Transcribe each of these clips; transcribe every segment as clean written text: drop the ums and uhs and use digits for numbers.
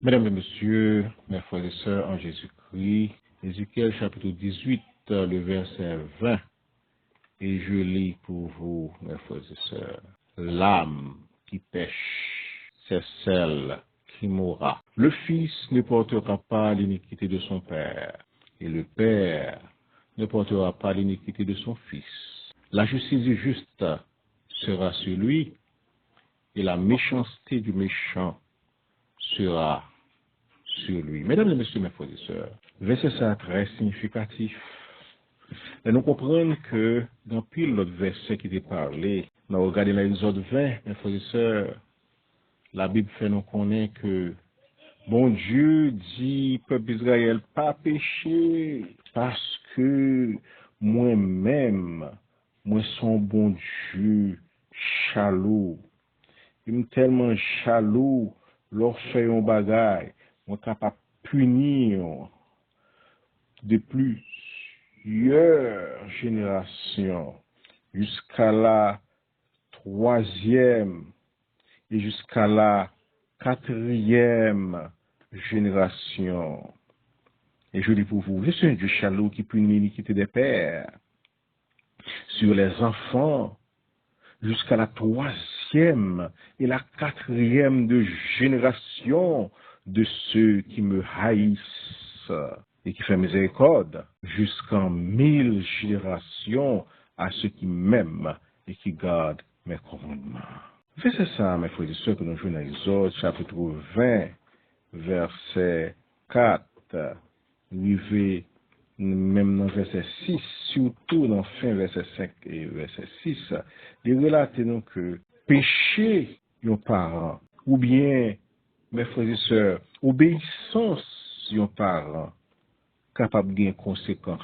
Mesdames et messieurs, mes frères et sœurs en Jésus-Christ, Ézéchiel chapitre 18, le verset 20, et je lis pour vous, mes frères et sœurs. L'âme qui pêche, c'est celle qui mourra. Le Fils ne portera pas l'iniquité de son Père, et le Père ne portera pas l'iniquité de son Fils. La justice du juste sera sur lui, et la méchanceté du méchant sera sur lui. Mesdames et messieurs, mes frères et sœurs, verset ça très significatif. Et nous comprenons que dans pile l'autre verset qui était parlé, nous regardons l'Exode 20, mes frères et sœurs, la Bible fait nous connaître que bon Dieu dit, peuple Israël, pas péché, parce que moi-même, moi son bon Dieu, chaloux. Il est tellement chaloux, lorsque un bagage, on est capable de punir de plusieurs générations jusqu'à la troisième et jusqu'à la quatrième génération. Et je dis pour vous, je suis un Dieu chaloux qui punit l'iniquité des pères sur les enfants jusqu'à la troisième et la quatrième de génération de ceux qui me haïssent et qui fait miséricorde, jusqu'en 1000 générations à ceux qui m'aiment et qui gardent mes commandements. C'est ça, mes frères et sœurs, que nous jouons dans Exode, chapitre 20, verset 4, arrivé même dans verset 6, surtout dans fin verset 5 et verset 6, il relate donc que péché yon parent, ou bien, mes frères et sœurs, obéissance yon parent, capable de conséquences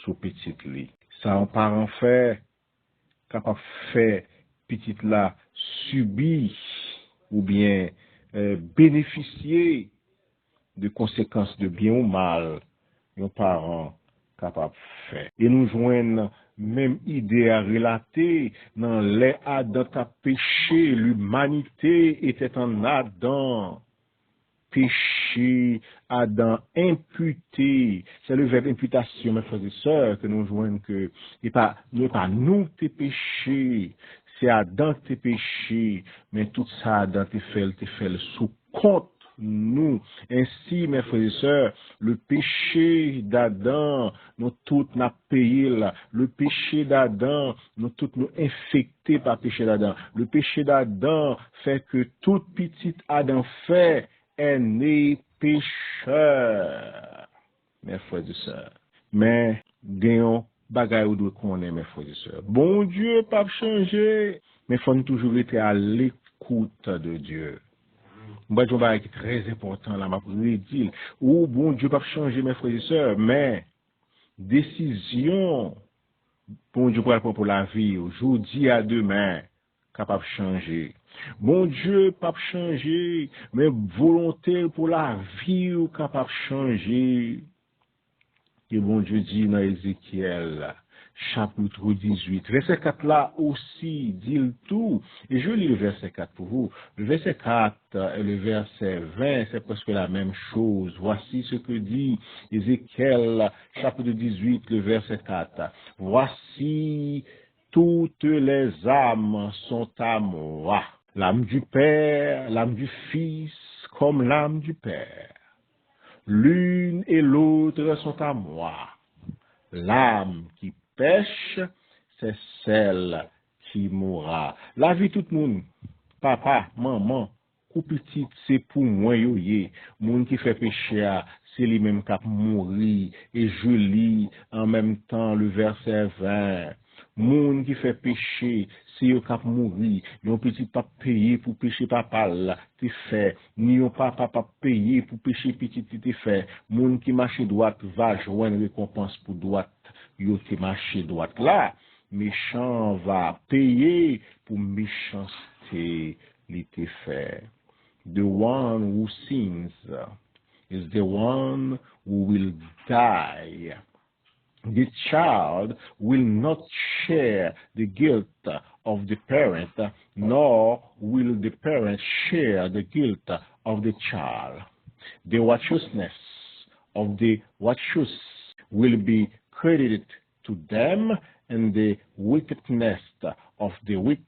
sur petit li. Ça un parent fait, capable faire petit là subir ou bien bénéficier de conséquences de bien ou mal, nos parents capables de faire. Et nous joignons même idée à relater dans les Adam a péché, l'humanité était en Adam. Péché, Adam imputé. C'est le verbe imputation, mes frères et sœurs, que nous joignons que, et pas nous tes péchés, c'est Adam tes péchés, mais tout ça, Adam te fait sous compte nous. Ainsi, mes frères et sœurs, le péché d'Adam, nous tous n'a payé là. Le péché d'Adam, nous tous nous infectés par le péché d'Adam. Le péché d'Adam fait que tout petit Adam fait est né pécheur, mes frères et sœurs. Mais, gagnons, bagaille ou doit connaître, mes frères et sœurs. Bon Dieu, pas changer, mais faut nous toujours être à l'écoute de Dieu. Moi, je vais être très important là, ma dire, ou bon Dieu, pas changer, mes frères et sœurs, mais, décision, bon Dieu, pour la vie, aujourd'hui à demain, capable de changer. Bon Dieu, pas changer, mais volonté pour la vie ou capable de changer. Et bon Dieu dit dans Ézéchiel, chapitre 18, verset 4 là aussi dit le tout. Et je lis le verset 4 pour vous. Le verset 4 et le verset 20, c'est presque la même chose. Voici ce que dit Ézéchiel, chapitre 18, le verset 4. Voici toutes les âmes sont à moi. L'âme du Père, l'âme du Fils, comme l'âme du Père. L'une et l'autre sont à moi. L'âme qui pêche, c'est celle qui mourra. La vie tout le monde, papa, maman, ou petit, c'est pour moi yoye. Moun qui fait péché, c'est lui-même qui mourir. Et je lis en même temps le verset 20. Moun qui fait péché, c'est eux qui mourir. Yon petit pas payé pour péché papa là, t'es fait. Ni yon papa pas payé pour péché petit t'es fait. Moun qui marche droite va joindre récompense pour droite. Yo te marche droite là. Méchant va payer pour méchanceté li te fait. The one who sins is the one who will die. The child will not share the guilt of the parent, nor will the parent share the guilt of the child. The righteousness of the righteous will be credited to them, and the wickedness of the wicked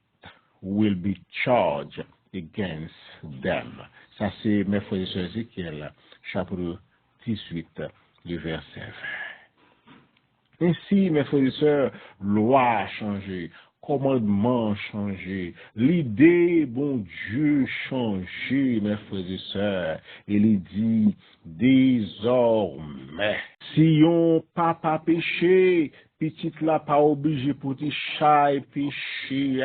will be charged against them. Ça, c'est, mes frères et sœurs, Ézéchiel, chapitre 18, le verset 20. Ainsi, mes frères et sœurs, loi a changé, commandement a changé, l'idée, bon Dieu, changé, mes frères et sœurs. Il dit, désormais, si on papa péché, petite la pas obligé pour te chat et péché.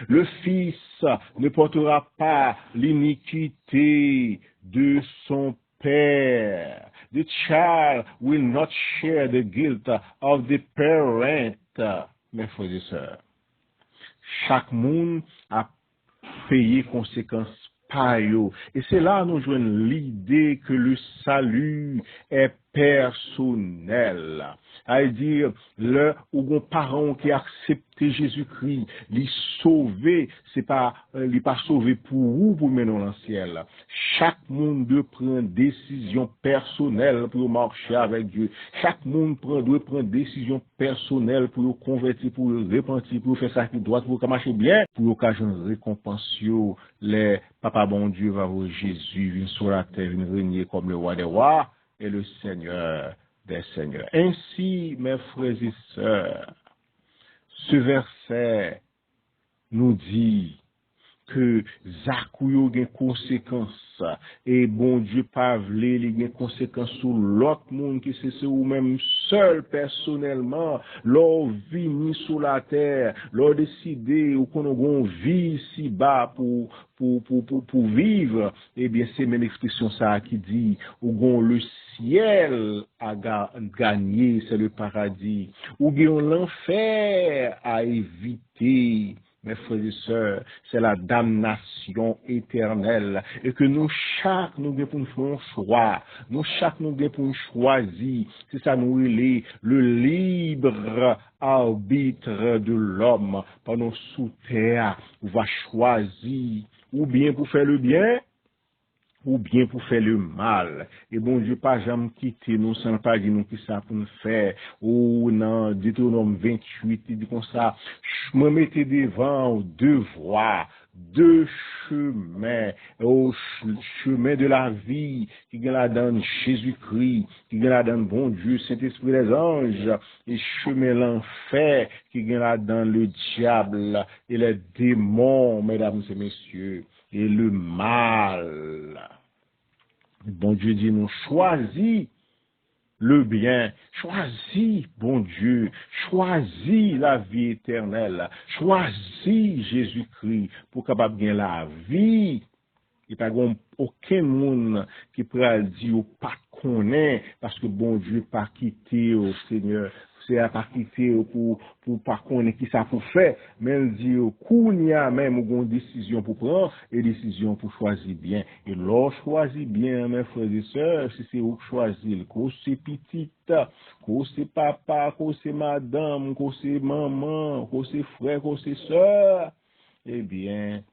Le fils ne portera pas l'iniquité de son père. The child will not share the guilt of the parent. Mes frères et sœurs, chaque monde a payé conséquences par eux. Et c'est là nous jouons l'idée que le salut est personnel. C'est-à-dire, le ou un parent qui a accepté Jésus-Christ, l'y sauver, c'est pas, l'y pas sauver pour vous, pour mener dans le ciel. Chaque monde doit prendre décision personnelle pour marcher avec Dieu. Chaque monde doit prendre décision personnelle pour convertir, pour repentir, pour faire ça qui doit, pour marcher bien, pour l'occasion de récompense, les papa bon Dieu va voir Jésus, vient sur la terre, vient régner comme le roi des rois et le Seigneur des seigneurs. Ainsi, mes frères et sœurs, ce verset nous dit que Zakouyo a des conséquences et bon Dieu pas vle il y a des conséquences sur l'autre monde qui c'est ou même seul personnellement leur vini sur la terre leur décider ou qu'on a vie ici bas pour vivre. Eh bien c'est même expression ça qui dit ou gon le ciel a gagné, c'est le paradis, ou bien l'enfer à éviter. Mes frères et sœurs, c'est la damnation éternelle. Et que nous, chaque, nous devons faire un choix. Nous, chaque, nous devons choisir. C'est ça, nous, le libre arbitre de l'homme. Pendant sous terre, on va choisir, ou bien pour faire le bien, ou bien pour faire le mal. Et bon Dieu, pas jamais quitter nous sans pas dire nous qui ça pour nous faire. Ou dans Deutéronome 28, il dit comme ça, je me mettais devant deux voies, deux chemins, au chemin de la vie, qui est là dans Jésus-Christ, qui est là dans bon Dieu, Saint-Esprit des anges, et chemin l'enfer, qui est là dans le diable et les démons, mesdames et messieurs, et le mal. Bon Dieu dit nous choisis le bien, choisis bon Dieu, choisis la vie éternelle, choisis Jésus-Christ pour capable gagner la vie. Il n'y a pas aucun monde qui pourra dire ou pas connaît parce que bon Dieu pas quitté au Seigneur, c'est à pas quitté pour pas connaître qui ça pour faire, mais il dit qu'il y a même une décision pour prendre et décision pour choisir bien. Et l'on choisit bien, mes frères et sœurs, si c'est vous qui choisissez, que c'est petite, que c'est papa, que c'est madame, que c'est maman, que c'est frère, que c'est sœur, eh bien,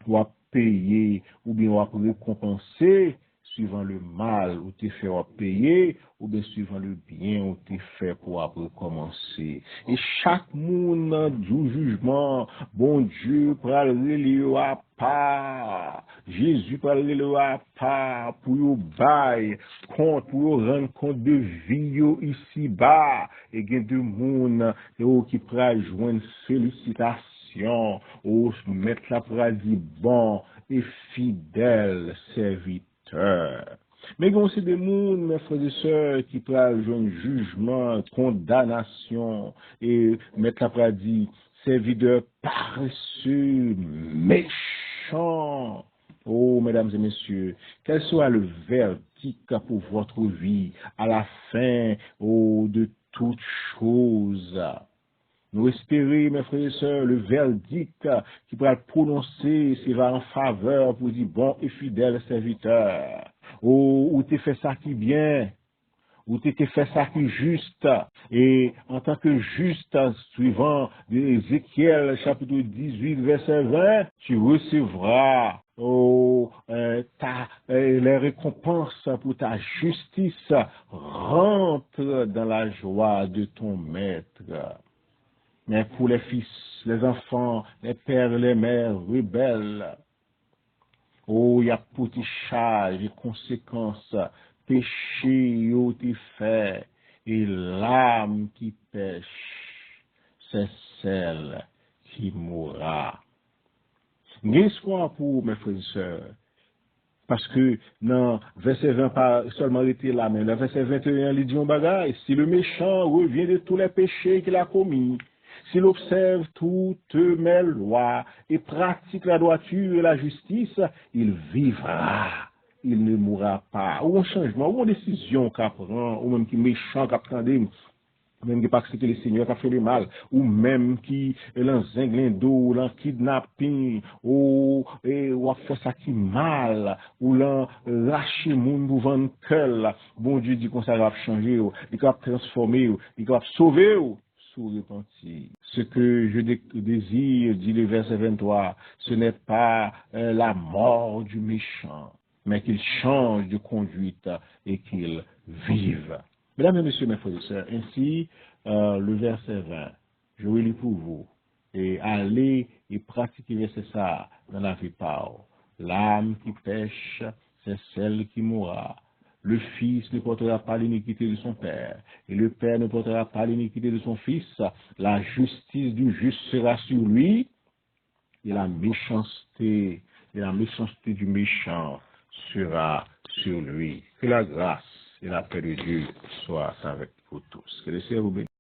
doit payer ou bien on va récompenser suivant le mal ou t'es fait à payer ou bien suivant le bien ou t'es fait pour recommencer. Et chaque monde du jugement, bon Dieu pral relier à part, Jésus pral relier à part pour yo bail compte pour yo rendre compte de vie yo ici bas et gen de monde qui pral joindre félicitations ou mettre la paradis bon et fidèle serviteur. Mais il y a aussi des gens, mes frères et sœurs, qui prennent un jugement, condamnation et mettre la paradis serviteur paresseux, méchant. Oh, mesdames et messieurs, quel soit le verdict pour votre vie à la fin de toute chose? Nous espérons, mes frères et sœurs, le verdict qui pourra être prononcé, c'est va en faveur pour dire bon et fidèle serviteur. Ou t'es fait ça qui bien, ou tu t'es fait ça qui est juste. Et en tant que juste, suivant Ézéchiel chapitre 18, verset 20, tu recevras les récompenses pour ta justice. Rentre dans la joie de ton maître. Mais pour les fils, les enfants, les pères, les mères rebelles, il y a petit charge et conséquences, péché yo t'es fait, et l'âme qui pêche, c'est celle qui mourra. L'espoir pour mes frères et sœurs, parce que dans verset 20, pas seulement été là, mais le verset 21, il dit un bagage, si le méchant revient de tous les péchés qu'il a commis, s'il observe toutes mes lois et pratique la droiture et la justice, il vivra, il ne mourra pas. Ou un changement, ou une décision qu'il prend, ou même qui est méchant qu'il prend, même qui pas accepté le Seigneur qui a fait le mal, ou même qui est dans zinglendo, ou dans kidnapping, ou a fait ça qui mal, ou dans lâcher moun pour vendre quel, bon Dieu dit qu'on ça va changer, il va transformer, il va sauver, sous repenti. Ce que je désire, dit le verset 23, ce n'est pas la mort du méchant, mais qu'il change de conduite et qu'il vive. Mesdames et messieurs, mes frères et sœurs, ainsi, le verset 20, je vais lire pour vous, et allez et pratiquer verset ça dans la vie par. L'âme qui pêche, c'est celle qui mourra. Le fils ne portera pas l'iniquité de son père, et le père ne portera pas l'iniquité de son fils. La justice du juste sera sur lui, et la méchanceté du méchant sera sur lui. Que la grâce et la paix de Dieu soient avec vous tous. Que le Seigneur vous bénisse.